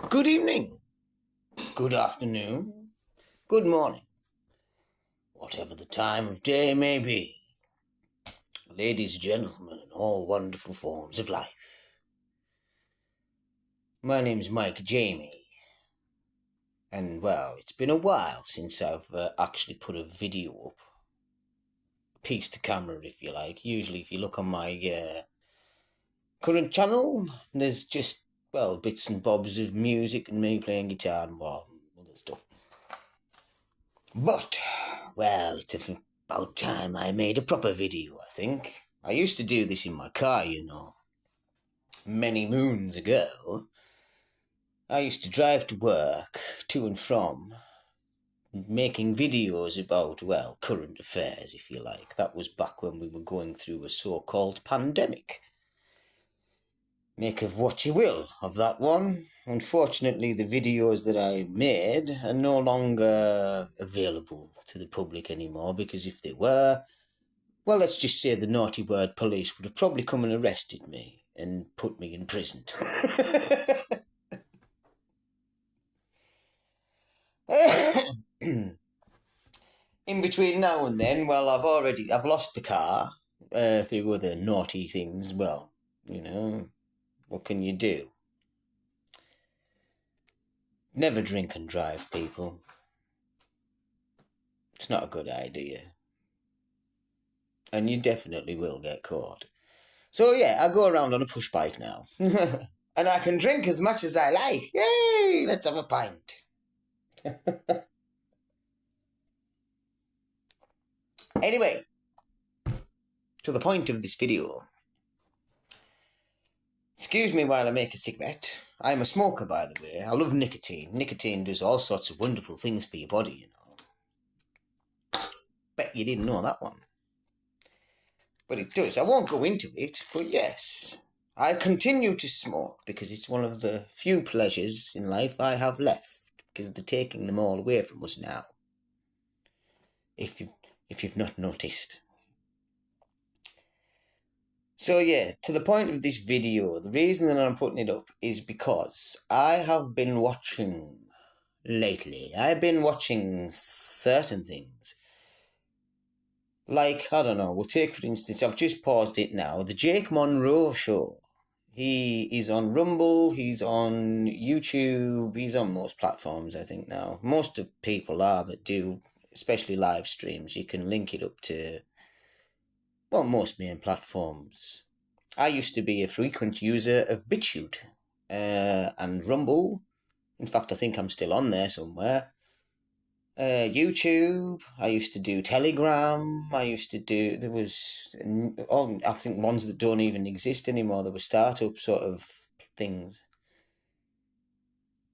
Good evening, good afternoon, good morning, whatever the time of day may be, ladies and gentlemen, in all wonderful forms of life. My name's Mike Jamie, and well, it's been a while since I've actually put a video up. Piece to camera, if you like. Usually, if you look on my current channel, there's just, well, bits and bobs of music and me playing guitar and other stuff. But, well, it's about time I made a proper video, I think. I used to do this in my car, many moons ago. I used to drive to work, to and from, making videos about, well, current affairs, if you like. That was back when we were going through a so-called pandemic. Make of what you will of that one. Unfortunately, the videos that I made are no longer available to the public anymore, because if they were, well, let's just say the naughty word police would have probably come and arrested me and put me in prison. In between now and then, well, I've lost the car through other naughty things. Well, what can you do? Never drink and drive, people. It's not a good idea. And you definitely will get caught. So yeah, I go around on a push bike now. And I can drink as much as I like. Yay! Let's have a pint. Anyway, to the point of this video. Excuse me while I make a cigarette. I'm a smoker, by the way. I love nicotine. Nicotine does all sorts of wonderful things for your body, Bet you didn't know that one. But it does. I won't go into it, but yes. I continue to smoke because it's one of the few pleasures in life I have left, because they're taking them all away from us now. If you've not noticed. So yeah, to the point of this video, the reason that I'm putting it up is because I have been watching lately. I've been watching certain things. Like, I don't know, we'll take for instance, I've just paused it now, the Jake Monroe Show. He is on Rumble, he's on YouTube, he's on most platforms, I think, now. Most of people are that do, especially live streams. You can link it up to, well, most main platforms. I used to be a frequent user of BitChute and Rumble. In fact, I think I'm still on there somewhere. YouTube, I used to do Telegram, I think ones that don't even exist anymore. There were startup sort of things.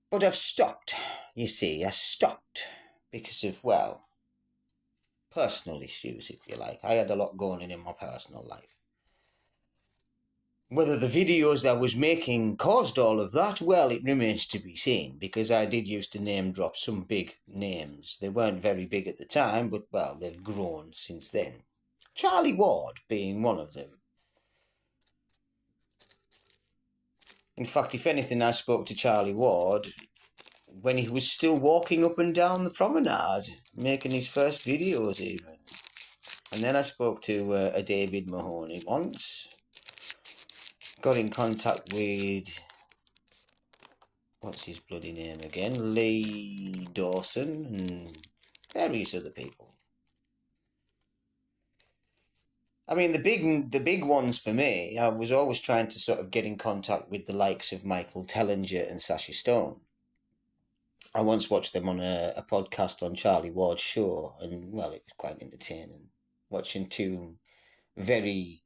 But I've stopped, you see, I stopped because of, well, personal issues, if you like. I had a lot going on in my personal life. Whether the videos I was making caused all of that, well, it remains to be seen, because I did used to name drop some big names. They weren't very big at the time, but, well, they've grown since then. Charlie Ward being one of them. In fact, if anything, I spoke to Charlie Ward when he was still walking up and down the promenade, making his first videos even. And then I spoke to a David Mahoney once. Got in contact with, what's his bloody name again? Lee Dawson and various other people. I mean, the big ones for me, I was always trying to sort of get in contact with the likes of Michael Tellinger and Sacha Stone. I once watched them on a podcast on Charlie Ward's show, and, well, it was quite entertaining. Watching two very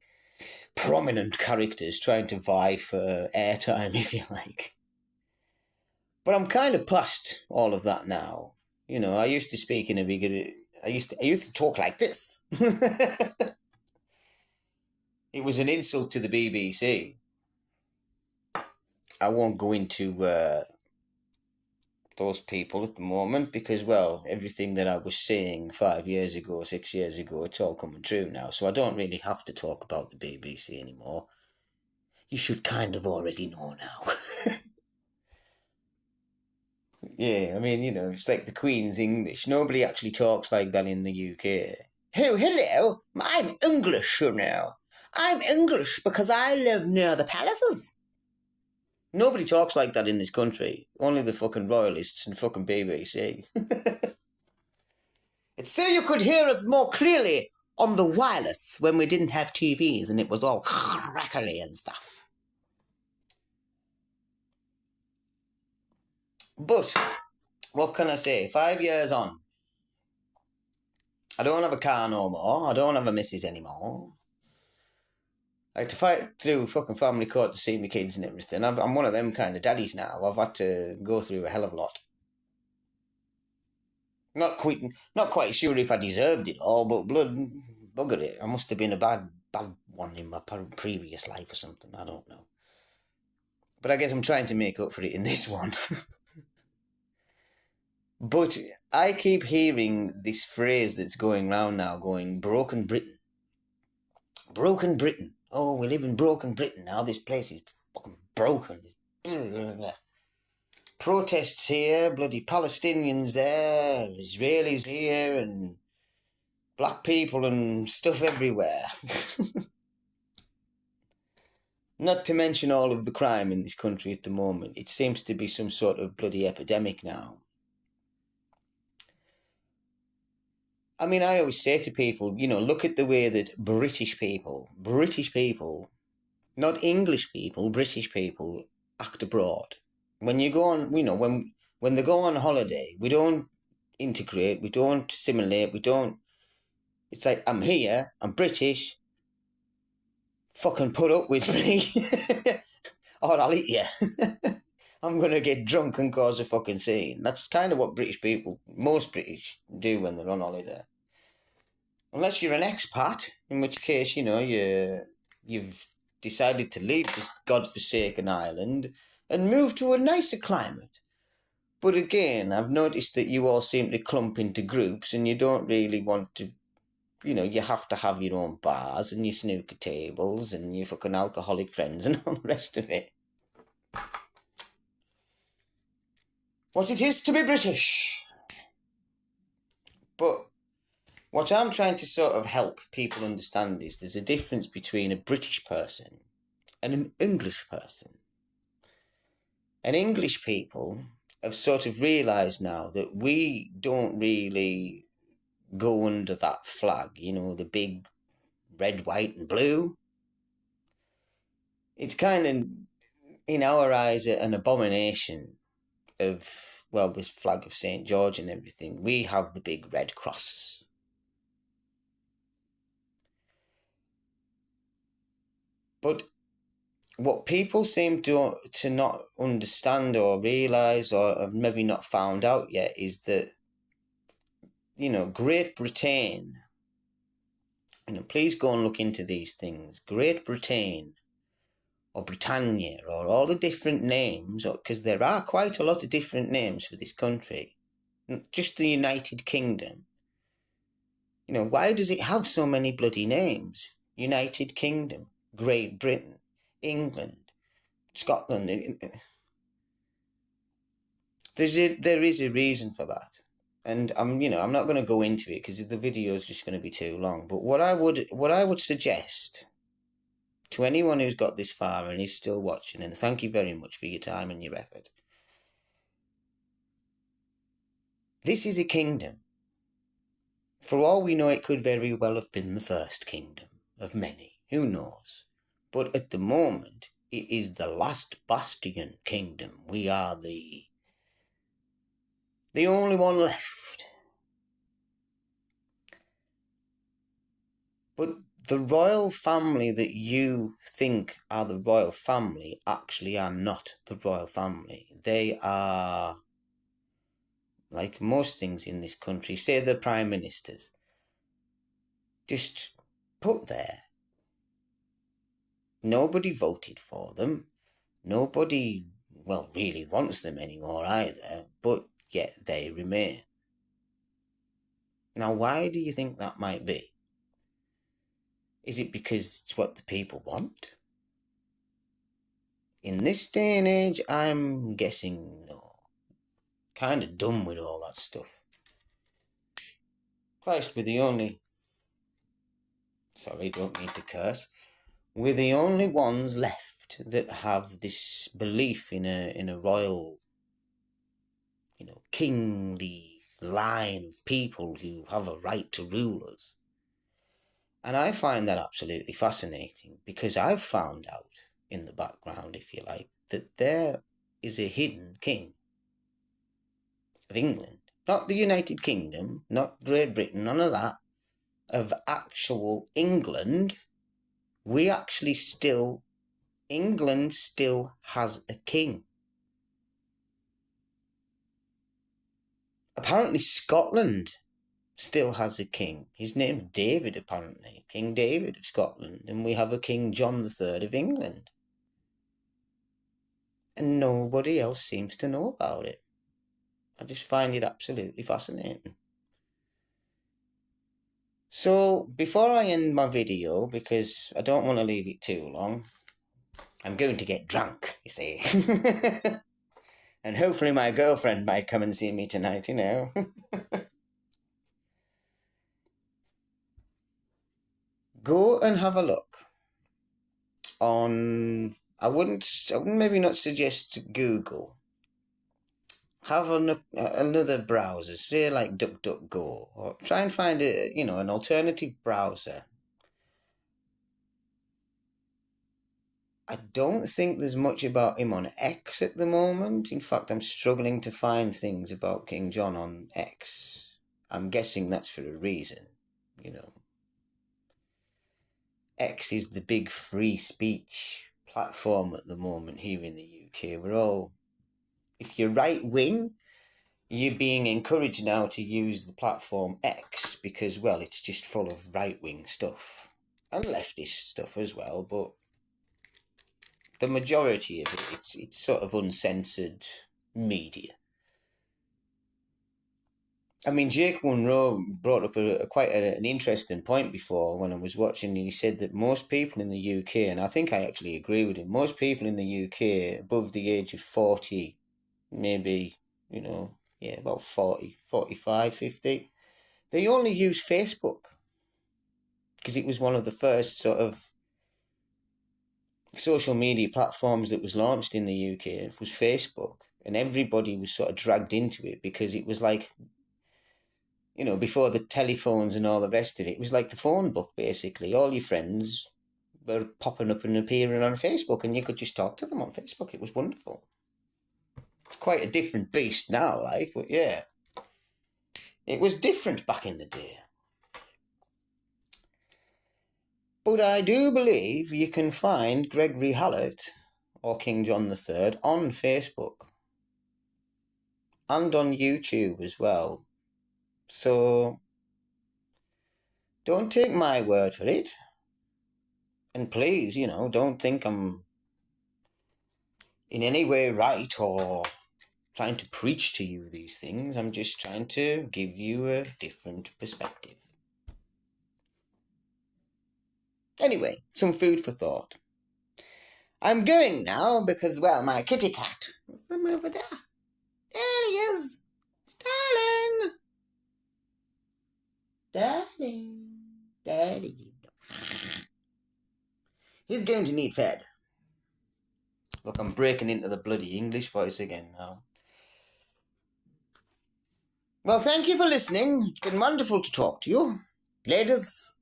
prominent characters trying to vie for airtime, if you like. But I'm kind of past all of that now. I used to speak in a bigger. I used to talk like this. It was an insult to the BBC. I won't go into those people at the moment because, well, everything that I was saying 5 years ago, 6 years ago, it's all coming true now. So I don't really have to talk about the BBC anymore. You should kind of already know now. Yeah, I mean, it's like the Queen's English. Nobody actually talks like that in the UK. Oh, hello, I'm English, I'm English because I live near the palaces. Nobody talks like that in this country. Only the fucking royalists and fucking BBC. It's so you could hear us more clearly on the wireless when we didn't have TVs and it was all crackly and stuff. But, what can I say? 5 years on, I don't have a car no more. I don't have a missus anymore. I had to fight through fucking family court to see my kids and everything. I'm one of them kind of daddies now. I've had to go through a hell of a lot. Not quite sure if I deserved it all, but blood bugger it. I must have been a bad one in my previous life or something. I don't know. But I guess I'm trying to make up for it in this one. But I keep hearing this phrase that's going round now, going, broken Britain. Broken Britain. Oh, we live in broken Britain now. This place is fucking broken. Protests here, bloody Palestinians there, Israelis here, and black people and stuff everywhere. Not to mention all of the crime in this country at the moment. It seems to be some sort of bloody epidemic now. I mean, I always say to people, look at the way that British people, not English people, British people act abroad. When you go on, when they go on holiday, we don't integrate, we don't assimilate, it's like, I'm here, I'm British, fucking put up with me, or I'll eat you. I'm going to get drunk and cause a fucking scene. That's kind of what most British do when they're on holiday. Unless you're an expat, in which case, you've decided to leave this godforsaken island and move to a nicer climate. But again, I've noticed that you all seem to clump into groups and you don't really want to, you have to have your own bars and your snooker tables and your fucking alcoholic friends and all the rest of it. What it is to be British. But what I'm trying to sort of help people understand is there's a difference between a British person and an English person. And English people have sort of realised now that we don't really go under that flag, the big red, white and blue. It's kind of, in our eyes, an abomination of, this flag of St. George and everything. We have the big red cross. But what people seem to not understand or realise or have maybe not found out yet is that, Great Britain, please go and look into these things. Great Britain or Britannia or all the different names, because there are quite a lot of different names for this country. Just the United Kingdom. Why does it have so many bloody names? United Kingdom, Great Britain, England, Scotland. There is a reason for that. And I'm not going to go into it because the video is just going to be too long. But what I would suggest to anyone who's got this far and is still watching, and thank you very much for your time and your effort. This is a kingdom. For all we know, it could very well have been the first kingdom of many. Who knows? But at the moment, it is the last bastion kingdom. We are the only one left. But the royal family that you think are the royal family actually are not the royal family. They are, like most things in this country, say the prime ministers, just put there. Nobody voted for them. Nobody, really wants them anymore either, but yet they remain. Now, why do you think that might be? Is it because it's what the people want? In this day and age, I'm guessing no. kind of done with all that stuff. Christ, we're the only... Sorry, don't mean to curse. We're the only ones left that have this belief in a royal, kingly line of people who have a right to rule us. And I find that absolutely fascinating, because I've found out in the background, if you like, that there is a hidden king of England. Not the United Kingdom, not Great Britain, none of that. Of actual England, England still has a king. Apparently Scotland still has a king. His name's David, apparently. King David of Scotland. And we have a King John III of England. And nobody else seems to know about it. I just find it absolutely fascinating. So, before I end my video, because I don't want to leave it too long, I'm going to get drunk, you see. And hopefully my girlfriend might come and see me tonight, Go and have a look on... I wouldn't maybe not suggest Google. Have another browser, say like DuckDuckGo, or try and find an alternative browser. I don't think there's much about him on X at the moment. In fact, I'm struggling to find things about King John on X. I'm guessing that's for a reason, X is the big free speech platform at the moment here in the UK. We're all... If you're right-wing, you're being encouraged now to use the platform X because, well, it's just full of right-wing stuff. And leftist stuff as well, but the majority of it, it's sort of uncensored media. I mean, Jake Munro brought up quite an interesting point before when I was watching, and he said that most people in the UK, and I think I actually agree with him, most people in the UK above the age of 40... maybe, about 40, 45, 50. They only use Facebook because it was one of the first sort of social media platforms that was launched in the UK. It was Facebook, and everybody was sort of dragged into it because it was like, before the telephones and all the rest of it, it was like the phone book, basically. All your friends were popping up and appearing on Facebook, and you could just talk to them on Facebook. It was wonderful. Quite a different beast now, but yeah. It was different back in the day. But I do believe you can find Gregory Hallett, or King John III, on Facebook. And on YouTube as well. So, don't take my word for it. And please, don't think I'm in any way right or trying to preach to you these things. I'm just trying to give you a different perspective. Anyway, some food for thought. I'm going now because, well, my kitty cat is over there. There he is. Darling. Darling. Daddy. He's going to need fed. Look, I'm breaking into the bloody English voice again now. Well, thank you for listening. It's been wonderful to talk to you. Ladies,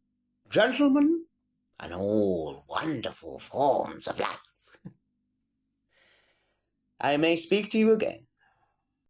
gentlemen, and all wonderful forms of life. I may speak to you again.